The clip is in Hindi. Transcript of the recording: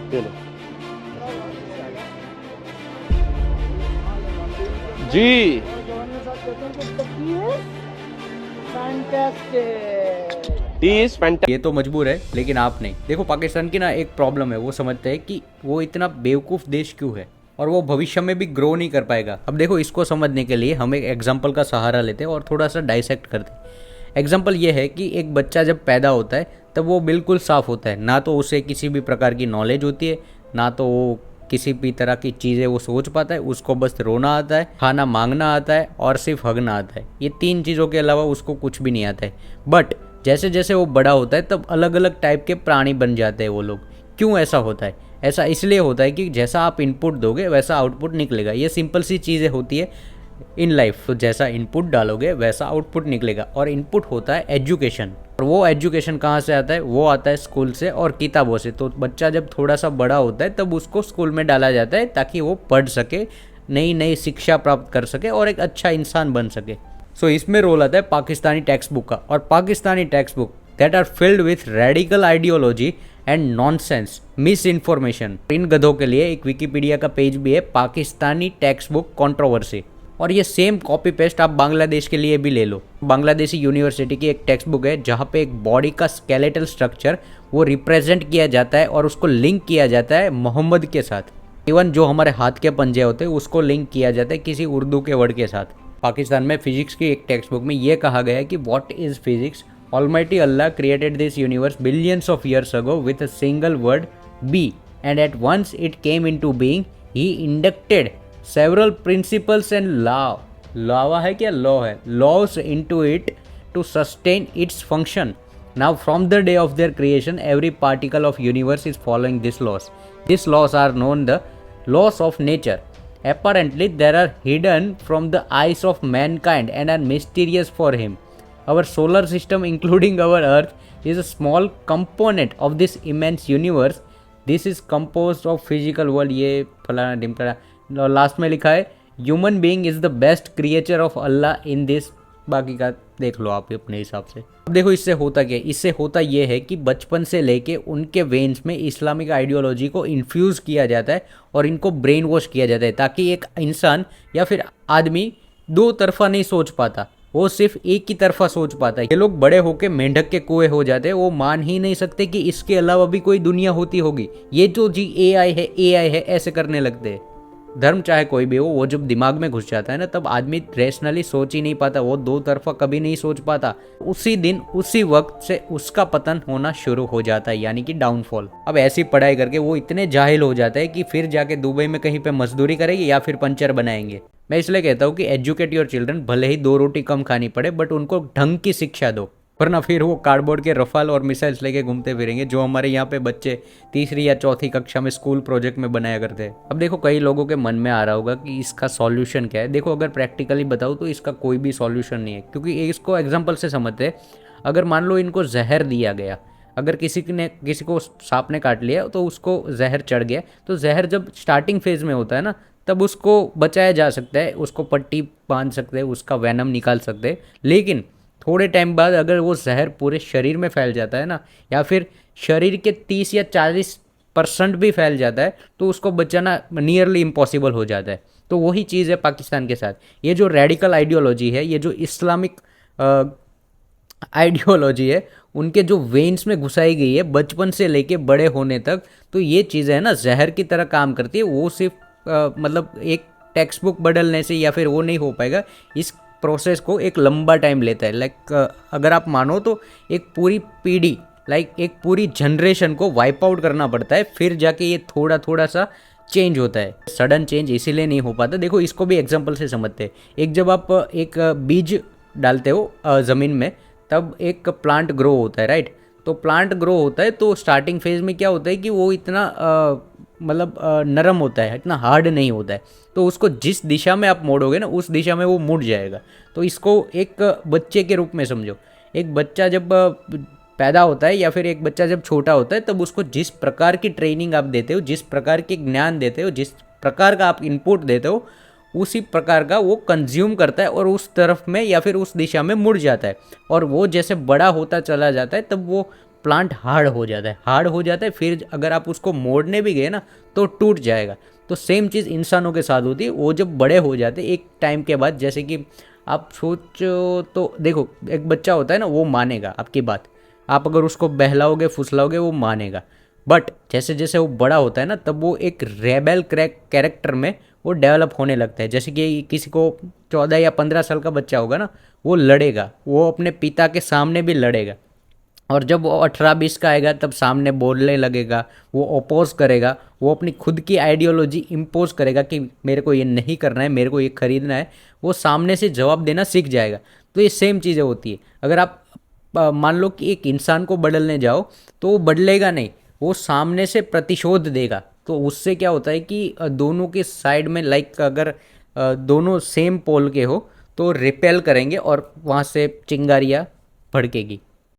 ये लो जी। Tea is fantastic. ये तो मजबूर है, लेकिन आप नहीं। देखो पाकिस्तान की ना एक प्रॉब्लम है, वो समझते हैं कि वो इतना बेवकूफ़ देश क्यों है और वो भविष्य में भी ग्रो नहीं कर पाएगा। अब देखो इसको समझने के लिए हम एक एग्जाम्पल का सहारा लेते हैं और थोड़ा सा डाइसेक्ट करते हैं। एग्जाम्पल ये है कि एक बच्चा जब पैदा होता है तब वो बिल्कुल साफ़ होता है, ना तो उसे किसी भी प्रकार की नॉलेज होती है, ना तो वो किसी भी तरह की चीज़ें वो सोच पाता है। उसको बस रोना आता है, खाना मांगना आता है और सिर्फ हगना आता है। ये 3 चीज़ों के अलावा उसको कुछ भी नहीं आता है। बट जैसे जैसे वो बड़ा होता है तब अलग अलग टाइप के प्राणी बन जाते हैं वो लोग। क्यों ऐसा होता है? ऐसा इसलिए होता है कि जैसा आप इनपुट दोगे वैसा आउटपुट निकलेगा। ये सिंपल सी चीज़ें होती है इन लाइफ। तो जैसा इनपुट डालोगे वैसा आउटपुट निकलेगा, और इनपुट होता है एजुकेशन। और वो एजुकेशन कहाँ से आता है? वो आता है स्कूल से और किताबों से। तो बच्चा जब थोड़ा सा बड़ा होता है तब उसको स्कूल में डाला जाता है ताकि वो पढ़ सके, नई नई शिक्षा प्राप्त कर सके और एक अच्छा इंसान बन सके। सो इसमें रोल आता है पाकिस्तानी टेक्स्ट बुक का। और Pakistani text book that are filled with radical ideology and nonsense, misinformation. इन गधों के लिए एक विकिपीडिया का पेज भी है, पाकिस्तानी टेक्स्ट बुक कंट्रोवर्सी। और ये सेम कॉपी पेस्ट आप बांग्लादेश के लिए भी ले लो। बांग्लादेशी यूनिवर्सिटी की एक टेक्स्ट बुक है जहाँ पे एक बॉडी का स्केलेटल स्ट्रक्चर वो रिप्रेजेंट किया जाता है और उसको लिंक किया जाता है मोहम्मद के साथ। इवन जो हमारे हाथ के पंजे होते हैं उसको लिंक किया जाता है किसी उर्दू के वर्ड के साथ। पाकिस्तान में फिजिक्स की एक टेक्स्ट बुक में ये कहा गया है कि what is physics? Almighty Allah created this universe billions of years ago with a single word be, and at once it came into being he inducted several principles and law है क्या law है laws into it to sustain its function. Now from the day of their creation every particle of universe is following these laws. These laws are known the laws of nature. Apparently they are hidden from the eyes of mankind and are mysterious for him. Our solar system including our earth is a small component of this immense universe. This is composed of physical world, ये फलाना ढिमकाना। और लास्ट में लिखा है human being is the best creature of Allah in this. बाकी का देख लो आप अपने हिसाब से। अब देखो इससे होता क्या है? इससे होता ये है कि बचपन से लेके उनके वेन्स में इस्लामिक आइडियोलॉजी को इन्फ्यूज़ किया जाता है और इनको ब्रेन वॉश किया जाता है, ताकि एक इंसान या फिर आदमी दो तरफा नहीं सोच पाता, वो सिर्फ एक ही तरफा सोच पाता है। ये लोग बड़े होके मेंढक के कुएं हो जाते हैं, वो मान ही नहीं सकते कि इसके अलावा भी कोई दुनिया होती होगी। ये जो जी एआई है ऐसे करने लगते हैं। धर्म चाहे कोई भी हो, वो जब दिमाग में घुस जाता है ना तब आदमी रेशनली सोच ही नहीं पाता, वो दो तरफा कभी नहीं सोच पाता। उसी दिन उसी वक्त से उसका पतन होना शुरू हो जाता है, यानी कि डाउनफॉल। अब ऐसी पढ़ाई करके वो इतने जाहिल हो जाते हैं कि फिर जाके दुबई में कहीं पे मजदूरी करेंगे या फिर पंचर बनाएंगे। मैं इसलिए कहता हूँ कि एजुकेट योर चिल्ड्रन, भले ही 2 रोटी कम खानी पड़े बट उनको ढंग की शिक्षा दो, वरना फिर वो कार्डबोर्ड के रफाल और मिसाइल्स लेके घूमते फिरेंगे जो हमारे यहाँ पे बच्चे 3री या 4थी कक्षा में स्कूल प्रोजेक्ट में बनाया करते हैं। अब देखो कई लोगों के मन में आ रहा होगा कि इसका सॉल्यूशन क्या है। देखो अगर प्रैक्टिकली बताऊँ तो इसका कोई भी सॉल्यूशन नहीं है, क्योंकि इसको एग्जाम्पल से समझते हैं। अगर मान लो इनको जहर दिया गया, अगर किसी को सांप ने काट लिया तो उसको जहर चढ़ गया, तो जहर जब स्टार्टिंग फेज में होता है ना तब उसको बचाया जा सकता है, उसको पट्टी बांध सकते हैं, उसका वैनम निकाल सकते हैं। लेकिन थोड़े टाइम बाद अगर वो जहर पूरे शरीर में फैल जाता है ना, या फिर शरीर के 30 या 40% भी फैल जाता है, तो उसको बचाना नियरली इम्पॉसिबल हो जाता है। तो वही चीज़ है पाकिस्तान के साथ। ये जो रेडिकल आइडियोलॉजी है, ये जो इस्लामिक आइडियोलॉजी है, उनके जो वेन्स में घुसाई गई है बचपन से लेके बड़े होने तक, तो ये चीज़ें है ना जहर की तरह काम करती है। वो सिर्फ मतलब एक टेक्स्ट बुक बदलने से या फिर वो नहीं हो पाएगा। इस प्रोसेस को एक लंबा टाइम लेता है। लाइक अगर आप मानो तो एक पूरी पीढ़ी, लाइक एक पूरी जनरेशन को वाइप आउट करना पड़ता है, फिर जाके ये थोड़ा थोड़ा सा चेंज होता है। सडन चेंज इसीलिए नहीं हो पाता। देखो इसको भी एग्जांपल से समझते हैं। एक जब आप एक बीज डालते हो ज़मीन में, तब एक प्लांट ग्रो होता है, राइट। तो प्लांट ग्रो होता है तो स्टार्टिंग फेज में क्या होता है कि वो इतना मतलब नरम होता है, इतना हार्ड नहीं होता है। तो उसको जिस दिशा में आप मोड़ोगे ना उस दिशा में वो मुड़ जाएगा। तो इसको एक बच्चे के रूप में समझो। एक बच्चा जब पैदा होता है या फिर एक बच्चा जब छोटा होता है, तब उसको जिस प्रकार की ट्रेनिंग आप देते हो, जिस प्रकार के ज्ञान देते हो, जिस प्रकार का आप इनपुट देते हो, उसी प्रकार का वो कंज्यूम करता है और उस तरफ में या फिर उस दिशा में मुड़ जाता है। और वो जैसे बड़ा होता चला जाता है तब वो प्लांट हार्ड हो जाता है, हार्ड हो जाता है, फिर अगर आप उसको मोड़ने भी गए ना तो टूट जाएगा। तो सेम चीज़ इंसानों के साथ होती है। वो जब बड़े हो जाते हैं एक टाइम के बाद, जैसे कि आप सोचो तो देखो एक बच्चा होता है ना, वो मानेगा आपकी बात, आप अगर उसको बहलाओगे फुसलाओगे वो मानेगा। बट जैसे जैसे वो बड़ा होता है ना, तब वो एक रेबेल कैरेक्टर में वो डेवलप होने लगता है। जैसे कि किसी को 14 या 15 साल का बच्चा होगा ना, वो लड़ेगा, वो अपने पिता के सामने भी लड़ेगा। और जब वो 18-20 का आएगा तब सामने बोलने लगेगा, वो अपोज करेगा, वो अपनी खुद की आइडियोलॉजी इम्पोज करेगा कि मेरे को ये नहीं करना है, मेरे को ये खरीदना है। वो सामने से जवाब देना सीख जाएगा। तो ये सेम चीज़ें होती है। अगर आप मान लो कि एक इंसान को बदलने जाओ तो वो बदलेगा नहीं, वो सामने से प्रतिशोध देगा। तो उससे क्या होता है कि दोनों के साइड में लाइक अगर दोनों सेम पोल के हो तो रिपेल करेंगे और वहाँ से चिंगारियाँ भड़केगी।